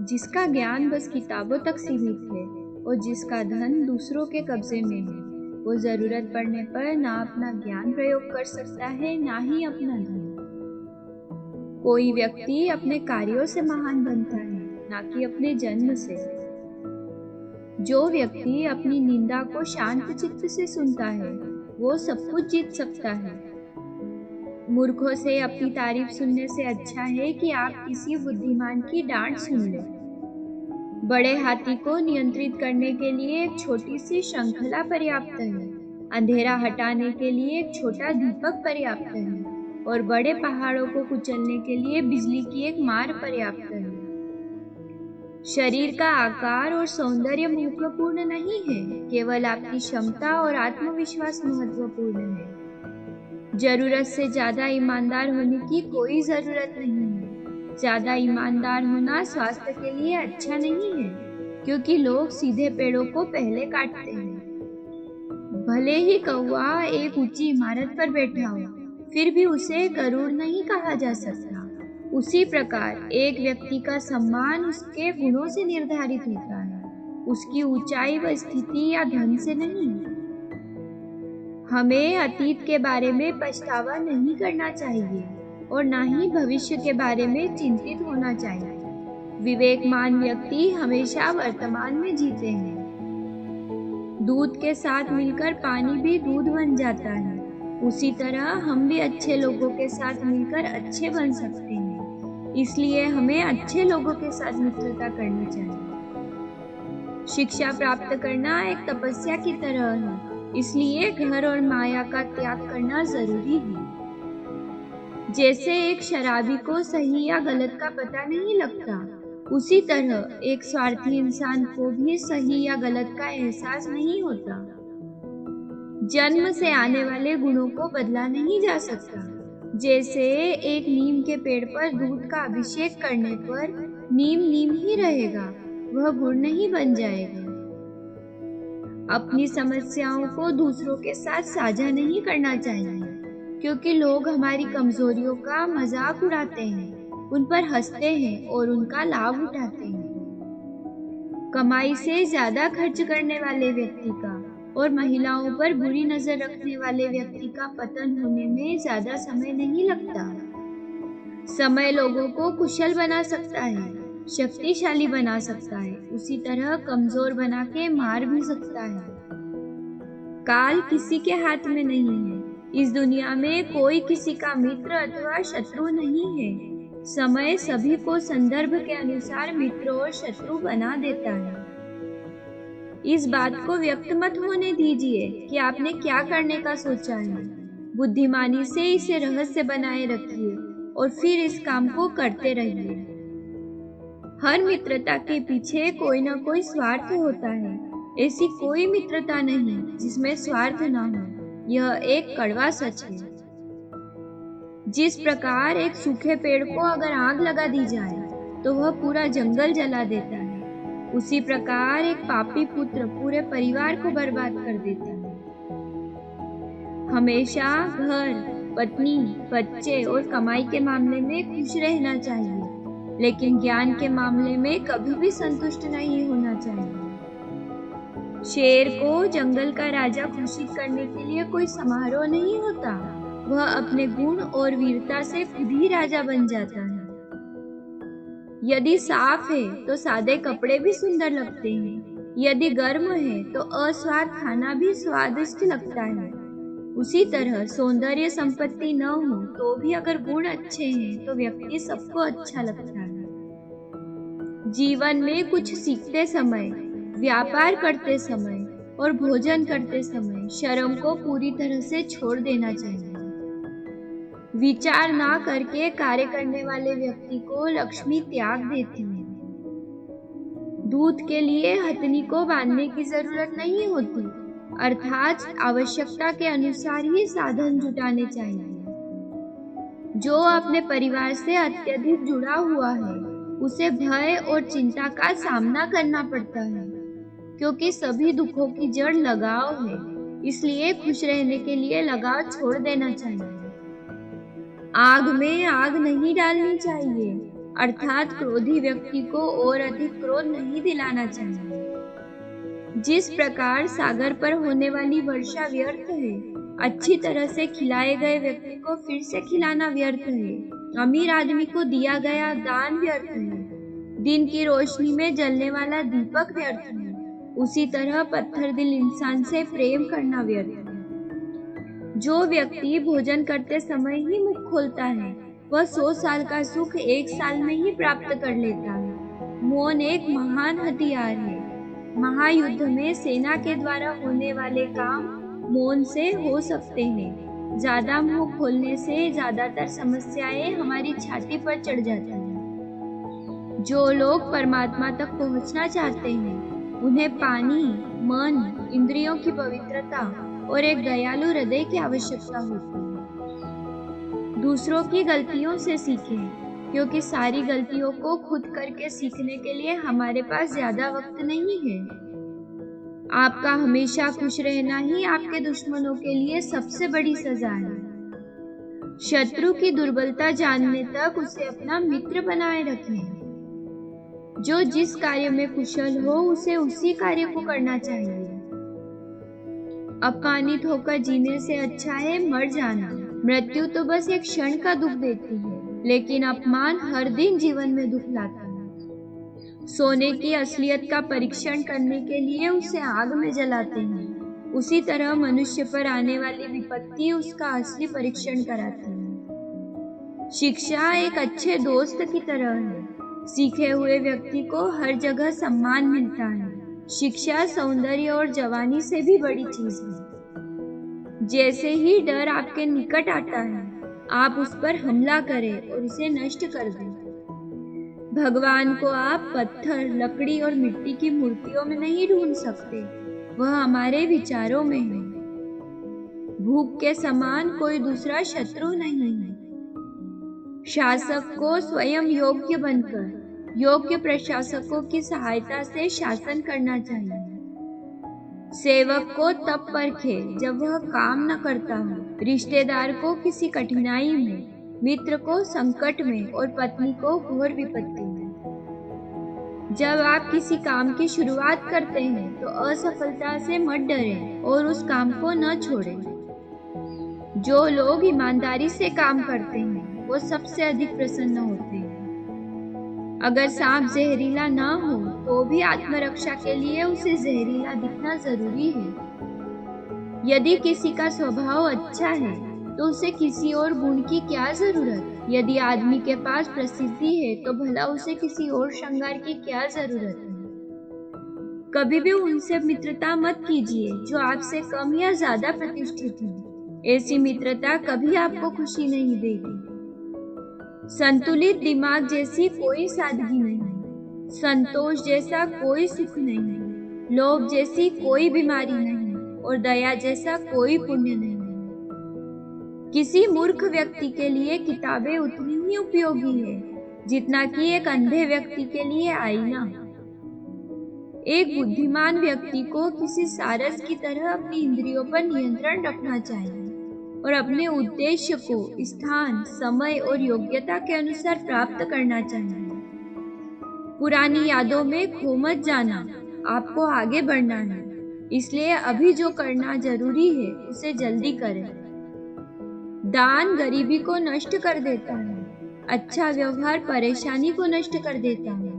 जिसका ज्ञान बस किताबों तक सीमित है और जिसका धन दूसरों के कब्जे में है, वो जरूरत पड़ने पर ना अपना ज्ञान प्रयोग कर सकता है, ना ही अपना धन। कोई व्यक्ति अपने कार्यों से महान बनता है, ना कि अपने जन्म से। जो व्यक्ति अपनी निंदा को शांत चित्त से सुनता है, वो सब कुछ जीत सकता है। मूर्खों से अपनी तारीफ सुनने से अच्छा है कि आप किसी बुद्धिमान की डांट सुन लें। बड़े हाथी को नियंत्रित करने के लिए एक छोटी सी श्रृंखला पर्याप्त है, अंधेरा हटाने के लिए एक छोटा दीपक पर्याप्त है, और बड़े पहाड़ों को कुचलने के लिए बिजली की एक मार पर्याप्त है। शरीर का आकार और सौंदर्य महत्वपूर्ण नहीं है, केवल आपकी क्षमता और आत्मविश्वास महत्वपूर्ण है। जरूरत से ज्यादा ईमानदार होने की कोई जरूरत नहीं है। ज्यादा ईमानदार होना स्वास्थ्य के लिए अच्छा नहीं है, क्योंकि लोग सीधे पेड़ों को पहले काटते हैं। भले ही कौवा एक ऊंची इमारत पर बैठा हो, फिर भी उसे गरुड़ नहीं कहा जा सकता। उसी प्रकार एक व्यक्ति का सम्मान उसके गुणों से निर्धारित होता है, उसकी ऊंचाई व स्थिति या धन से नहीं। हमें अतीत के बारे में पछतावा नहीं करना चाहिए और ना ही भविष्य के बारे में चिंतित होना चाहिए। विवेकमान व्यक्ति हमेशा वर्तमान में जीते हैं। दूध के साथ मिलकर पानी भी दूध बन जाता है, उसी तरह हम भी अच्छे लोगों के साथ मिलकर अच्छे बन सकते हैं। इसलिए हमें अच्छे लोगों के साथ मित्रता करनी चाहिए। शिक्षा प्राप्त करना एक तपस्या की तरह है, इसलिए घर और माया का त्याग करना जरूरी है। जैसे एक शराबी को सही या गलत का पता नहीं लगता, उसी तरह एक स्वार्थी इंसान को भी सही या गलत का एहसास नहीं होता। जन्म से आने वाले गुणों को बदला नहीं जा सकता। जैसे एक नीम के पेड़ पर दूध का अभिषेक करने पर नीम नीम ही रहेगा, वह गुड़ नहीं बन जाएगा। अपनी समस्याओं को दूसरों के साथ साझा नहीं करना चाहिए, क्योंकि लोग हमारी कमजोरियों का मजाक उड़ाते हैं, उन पर हंसते हैं और उनका लाभ उठाते हैं। कमाई से ज्यादा खर्च करने वाले व्यक्ति का और महिलाओं पर बुरी नजर रखने वाले व्यक्ति का पतन होने में ज्यादा समय नहीं लगता। समय लोगों को कुशल बना सकता है, शक्तिशाली बना सकता है, उसी तरह कमजोर बना के मार भी सकता है। काल किसी के हाथ में नहीं है। इस दुनिया में कोई किसी का मित्र अथवा शत्रु नहीं है। समय सभी को संदर्भ के अनुसार मित्र और शत्रु बना देता है। इस बात को व्यक्त मत होने दीजिए कि आपने क्या करने का सोचा है। बुद्धिमानी से इसे रहस्य बनाए रखिए और फिर इस काम को करते रहिए। हर मित्रता के पीछे कोई ना कोई स्वार्थ होता है। ऐसी कोई मित्रता नहीं जिसमें स्वार्थ ना हो, यह एक कड़वा सच है। जिस प्रकार एक सूखे पेड़ को अगर आग लगा दी जाए तो वह पूरा जंगल जला देता है, उसी प्रकार एक पापी पुत्र पूरे परिवार को बर्बाद कर देता है। हमेशा घर, पत्नी, बच्चे और कमाई के मामले में खुश रहना चाहिए, लेकिन ज्ञान के मामले में कभी भी संतुष्ट नहीं होना चाहिए। शेर को जंगल का राजा घोषित करने के लिए कोई समारोह नहीं होता, वह अपने गुण और वीरता से खुद ही राजा बन जाता है। यदि साफ है तो सादे कपड़े भी सुंदर लगते हैं, यदि गर्म है तो अस्वाद खाना भी स्वादिष्ट लगता है। उसी तरह सौंदर्य संपत्ति न हो तो भी अगर गुण अच्छे हैं तो व्यक्ति सबको अच्छा लगता है। जीवन में कुछ सीखते समय, व्यापार करते समय और भोजन करते समय शर्म को पूरी तरह से छोड़ देना चाहिए। विचार ना करके कार्य करने वाले व्यक्ति को लक्ष्मी त्याग देती है। दूध के लिए हथनी को बांधने की जरूरत नहीं होती, अर्थात आवश्यकता के अनुसार ही साधन जुटाने चाहिए। जो अपने परिवार से अत्यधिक जुड़ा हुआ है, उसे भय और चिंता का सामना करना पड़ता है, क्योंकि सभी दुखों की जड़ लगाव है। इसलिए खुश रहने के लिए लगाव छोड़ देना चाहिए। आग में आग नहीं डालनी चाहिए, अर्थात क्रोधी व्यक्ति को और अधिक क्रोध नहीं दिलाना चाहिए। जिस प्रकार सागर पर होने वाली वर्षा व्यर्थ है, अच्छी तरह से खिलाए गए व्यक्ति को फिर से खिलाना व्यर्थ है। अमीर आदमी को दिया गया दान व्यर्थ है। दिन की रोशनी में जलने वाला दीपक व्यर्थ है। उसी तरह पत्थर दिल इंसान से प्रेम करना व्यर्थ है। जो व्यक्ति भोजन करते समय ही मुख खोलता है, वह 100 साल का सुख 1 साल में ही प्राप्त कर लेता है। मौन एक महान हथियार है। महायुद्ध में सेना के द्वारा होने वाले काम मौन से हो सकते हैं। ज्यादा मुंह खोलने से ज्यादातर समस्याएं हमारी छाती पर चढ़ जाती हैं। जो लोग परमात्मा तक पहुंचना चाहते हैं, उन्हें पानी, मन, इंद्रियों की पवित्रता और एक दयालु हृदय की आवश्यकता होती है। दूसरों की गलतियों से सीखें, क्योंकि सारी गलतियों को खुद करके सीखने के लिए हमारे पास ज्यादा वक्त नहीं है। आपका हमेशा खुश रहना ही आपके दुश्मनों के लिए सबसे बड़ी सजा है। शत्रु की दुर्बलता जानने तक उसे अपना मित्र बनाए रखें। जो जिस कार्य में कुशल हो, उसे उसी कार्य को करना चाहिए। अपमानित होकर जीने से अच्छा है मर जाना। मृत्यु तो बस एक क्षण का दुख देती है, लेकिन अपमान हर दिन जीवन में दुख लाता है। सोने की असलियत का परीक्षण करने के लिए उसे आग में जलाते हैं। उसी तरह मनुष्य पर आने वाली विपत्ति उसका असली परीक्षण कराती है। शिक्षा एक अच्छे दोस्त की तरह है। सीखे हुए व्यक्ति को हर जगह सम्मान मिलता है। शिक्षा सौंदर्य और जवानी से भी बड़ी चीज है। जैसे ही डर आपके निकट आता है, आप उस पर हमला करें और उसे नष्ट कर दें। भगवान को आप पत्थर, लकड़ी और मिट्टी की मूर्तियों में नहीं ढूंढ सकते, वह हमारे विचारों में है। भूख के समान कोई दूसरा शत्रु नहीं है। शासक को स्वयं योग्य बनकर योग्य प्रशासकों की सहायता से शासन करना चाहिए। सेवक को तब परखे जब वह काम न करता हो, रिश्तेदार को किसी कठिनाई में, मित्र को संकट में और पत्नी को घोर विपत्ति में। जब आप किसी काम की शुरुआत करते हैं तो असफलता से मत डरें और उस काम को न छोड़ें। जो लोग ईमानदारी से काम करते हैं, वो सबसे अधिक प्रसन्न होते हैं। अगर सांप जहरीला ना हो तो भी आत्मरक्षा के लिए उसे जहरीला दिखना जरूरी है। यदि किसी का स्वभाव अच्छा है तो उसे किसी और गुण की क्या जरूरत। यदि आदमी के पास प्रसिद्धि है तो भला उसे किसी और श्रृंगार की क्या जरूरत है। कभी भी उनसे मित्रता मत कीजिए जो आपसे कम या ज्यादा प्रतिष्ठित है। ऐसी मित्रता कभी आपको खुशी नहीं देगी। संतुलित दिमाग जैसी कोई सादगी नहीं, संतोष जैसा कोई सुख नहीं, लोभ जैसी कोई बीमारी नहीं और दया जैसा कोई पुण्य नहीं। किसी मूर्ख व्यक्ति के लिए किताबें उतनी ही उपयोगी है जितना कि एक अंधे व्यक्ति के लिए आईना। एक बुद्धिमान व्यक्ति को किसी सारस की तरह अपनी इंद्रियों पर नियंत्रण रखना चाहिए और अपने उद्देश्य को स्थान, समय और योग्यता के अनुसार प्राप्त करना चाहिए। पुरानी यादों में खो मत जाना, आपको आगे बढ़ना है। इसलिए अभी जो करना जरूरी है उसे जल्दी करें। दान गरीबी को नष्ट कर देता है, अच्छा व्यवहार परेशानी को नष्ट कर देता है,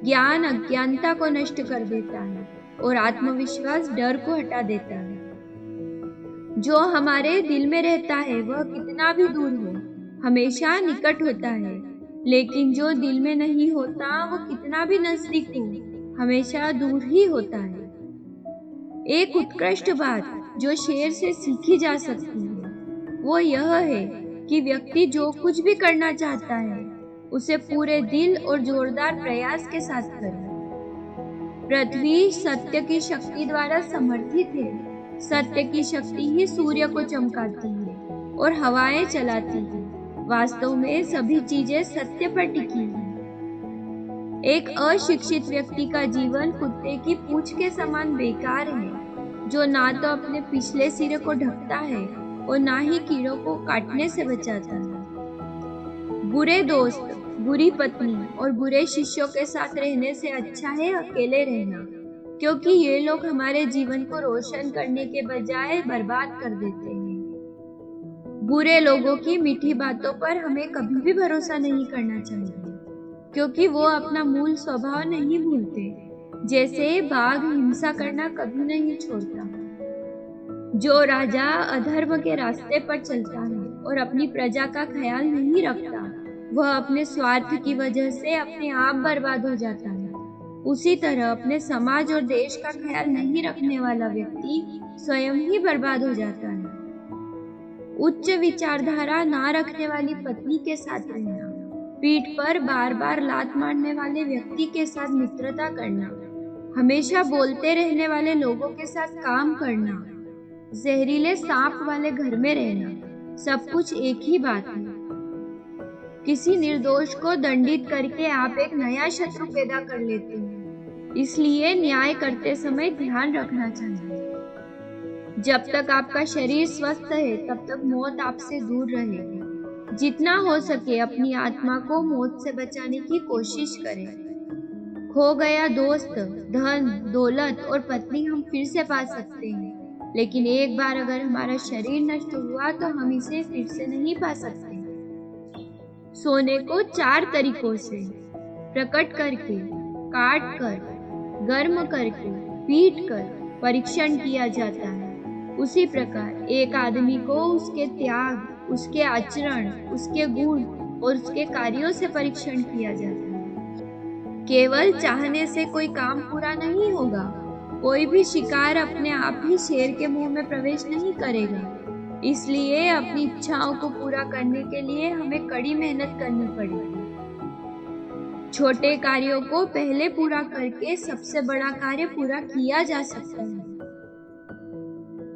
ज्ञान अज्ञानता को नष्ट कर देता है और आत्मविश्वास डर को हटा देता है। जो हमारे दिल में रहता है वह कितना भी दूर हो, हमेशा निकट होता है, लेकिन जो दिल में नहीं होता वो कितना भी नजदीक हो, हमेशा दूर ही होता है। एक उत्कृष्ट बात जो शेर से सीखी जा सकती है वो यह है कि व्यक्ति जो कुछ भी करना चाहता है उसे पूरे दिल और जोरदार प्रयास के साथ करे। पृथ्वी सत्य की शक्ति द्वारा समर्थित है। सत्य की शक्ति ही सूर्य को चमकाती है और हवाएं चलाती है। वास्तव में सभी चीजें सत्य पर टिकी हैं। एक अशिक्षित व्यक्ति का जीवन कुत्ते की पूंछ के समान बेकार है, जो ना तो अपने पिछले सिरे को ढकता है और ना ही कीड़ों को काटने से बचाता है। बुरे दोस्त, बुरी पत्नी और बुरे शिष्यों के साथ रहने से अच्छा है अकेले रहना, क्योंकि ये लोग हमारे जीवन को रोशन करने के बजाय बर्बाद कर देते हैं। बुरे लोगों की मीठी बातों पर हमें कभी भी भरोसा नहीं करना चाहिए, क्योंकि वो अपना मूल स्वभाव नहीं भूलते। जैसे बाघ हिंसा करना कभी नहीं छोड़ता। जो राजा अधर्म के रास्ते पर चलता है और अपनी प्रजा का ख्याल नहीं रखता, वह अपने स्वार्थ की वजह से अपने आप बर्बाद हो जाता है। उसी तरह अपने समाज और देश का ख्याल नहीं रखने वाला व्यक्ति स्वयं ही बर्बाद हो जाता है। उच्च विचारधारा ना रखने वाली पत्नी के साथ रहना, पीठ पर बार बार लात मारने वाले व्यक्ति के साथ मित्रता करना, हमेशा बोलते रहने वाले लोगों के साथ काम करना, जहरीले सांप वाले घर में रहना, सब कुछ एक ही बात है। किसी निर्दोष को दंडित करके आप एक नया शत्रु पैदा कर लेते हैं। इसलिए न्याय करते समय ध्यान रखना चाहिए। जब तक आपका शरीर स्वस्थ है, तब तक मौत आपसे दूर रहेगी। जितना हो सके अपनी आत्मा को मौत से बचाने की कोशिश करें। खो गया दोस्त, धन, दौलत और पत्नी हम फिर से पा सकते हैं, लेकिन एक बार अगर हमारा शरीर नष्ट हुआ तो हम इसे फिर से नहीं पा सकते। सोने को 4 तरीकों से, प्रकट करके, काट कर, गर्म करके, पीट कर परीक्षण किया जाता है। उसी प्रकार एक आदमी को उसके त्याग, उसके आचरण, उसके गुण और उसके कार्यों से परीक्षण किया जाता है। केवल चाहने से कोई काम पूरा नहीं होगा। कोई भी शिकार अपने आप ही शेर के मुंह में प्रवेश नहीं करेगा। इसलिए अपनी इच्छाओं को पूरा करने के लिए हमें कड़ी मेहनत करनी पड़ेगी। छोटे कार्यों को पहले पूरा करके सबसे बड़ा कार्य पूरा किया जा सकता है।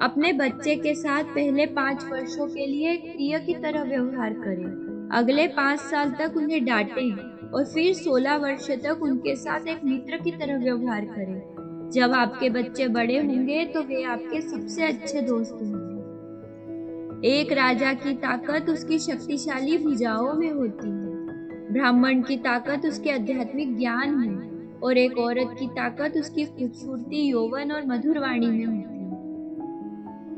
अपने बच्चे के साथ पहले 5 वर्षों के लिए एक प्रिय की तरह व्यवहार करें। अगले 5 साल तक उन्हें डांटें और फिर 16 वर्ष तक उनके साथ एक मित्र की तरह व्यवहार करें। जब आपके बच्चे बड़े होंगे तो वे आपके सबसे अच्छे दोस्त होंगे। एक राजा की ताकत उसकी शक्तिशाली भुजाओं में होती है। ब्राह्मण की ताकत उसके आध्यात्मिक ज्ञान में और एक औरत की ताकत उसकी खूबसूरती, यौवन और मधुर वाणी में होती है।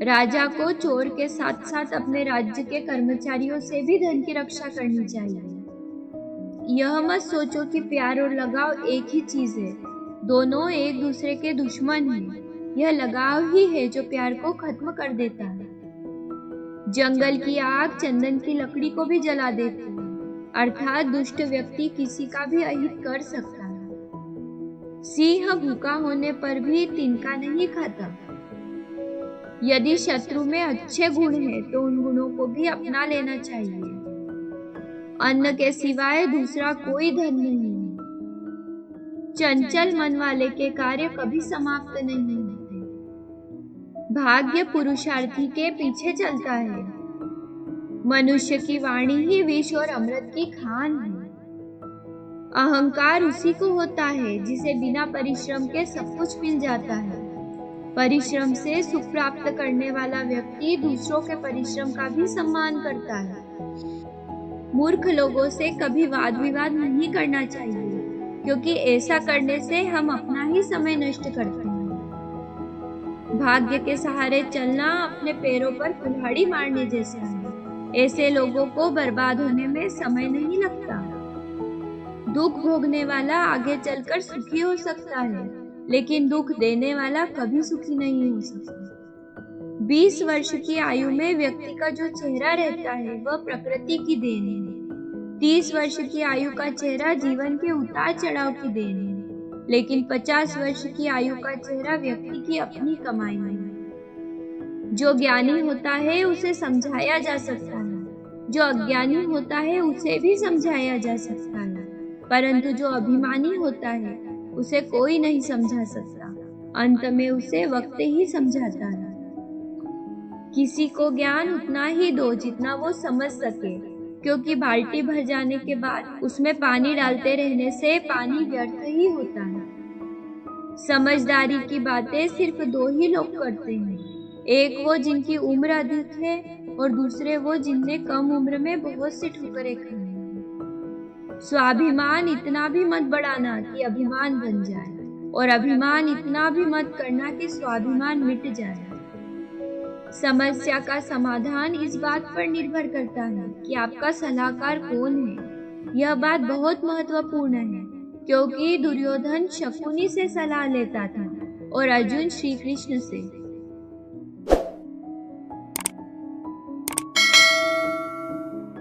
राजा को चोर के साथ साथ अपने राज्य के कर्मचारियों से भी धन की रक्षा करनी चाहिए। यह मत सोचो कि प्यार और लगाव एक ही चीज है। दोनों एक दूसरे के दुश्मन हैं। यह लगाव ही है जो प्यार को खत्म कर देता है। जंगल की आग चंदन की लकड़ी को भी जला देती है, अर्थात दुष्ट व्यक्ति किसी का भी अहित कर सकता है। सिंह भूखा होने पर भी तिनका नहीं खाता। यदि शत्रु में अच्छे गुण हैं, तो उन गुणों को भी अपना लेना चाहिए। अन्न के सिवाय दूसरा कोई धन नहीं है। चंचल मन वाले के कार्य कभी समाप्त नहीं होते। भाग्य पुरुषार्थी के पीछे चलता है। मनुष्य की वाणी ही विष और अमृत की खान है। अहंकार उसी को होता है जिसे बिना परिश्रम के सब कुछ मिल जाता है। परिश्रम से सुख प्राप्त करने वाला व्यक्ति दूसरों के परिश्रम का भी सम्मान करता है। मूर्ख लोगों से कभी वाद विवाद नहीं करना चाहिए, क्योंकि ऐसा करने से हम अपना ही समय नष्ट करते हैं। भाग्य के सहारे चलना अपने पैरों पर कुल्हाड़ी मारने जैसा है। ऐसे लोगों को बर्बाद होने में समय नहीं लगता। दुख भोगने वाला आगे चलकर सुखी हो सकता है, लेकिन दुख देने वाला कभी सुखी नहीं हो सकता। 20 वर्ष की आयु में व्यक्ति का जो चेहरा रहता है वह प्रकृति की देन है। 30 वर्ष की आयु का चेहरा जीवन के उतार चढ़ाव की देन है, लेकिन 50 वर्ष की आयु का चेहरा व्यक्ति की अपनी कमाई है। जो ज्ञानी होता है उसे समझाया जा सकता है, जो अज्ञानी होता है उसे भी समझाया जा सकता है, परंतु जो अभिमानी होता है उसे कोई नहीं समझा सकता। अंत में उसे वक्त ही समझाता है। किसी को ज्ञान उतना ही दो जितना वो समझ सके, क्योंकि बाल्टी भर जाने के बाद उसमें पानी डालते रहने से पानी व्यर्थ ही होता है। समझदारी की बातें सिर्फ 2 ही लोग करते हैं। एक वो जिनकी उम्र अधिक है और दूसरे वो जिनने कम उम्र में बहुत सी ठोकरें खाई। स्वाभिमान इतना भी मत बढ़ाना कि अभिमान बन जाए, और अभिमान इतना भी मत करना कि स्वाभिमान मिट जाए। समस्या का समाधान इस बात पर निर्भर करता है कि आपका सलाहकार कौन है। यह बात बहुत महत्वपूर्ण है, क्योंकि दुर्योधन शकुनी से सलाह लेता था और अर्जुन श्री कृष्ण से।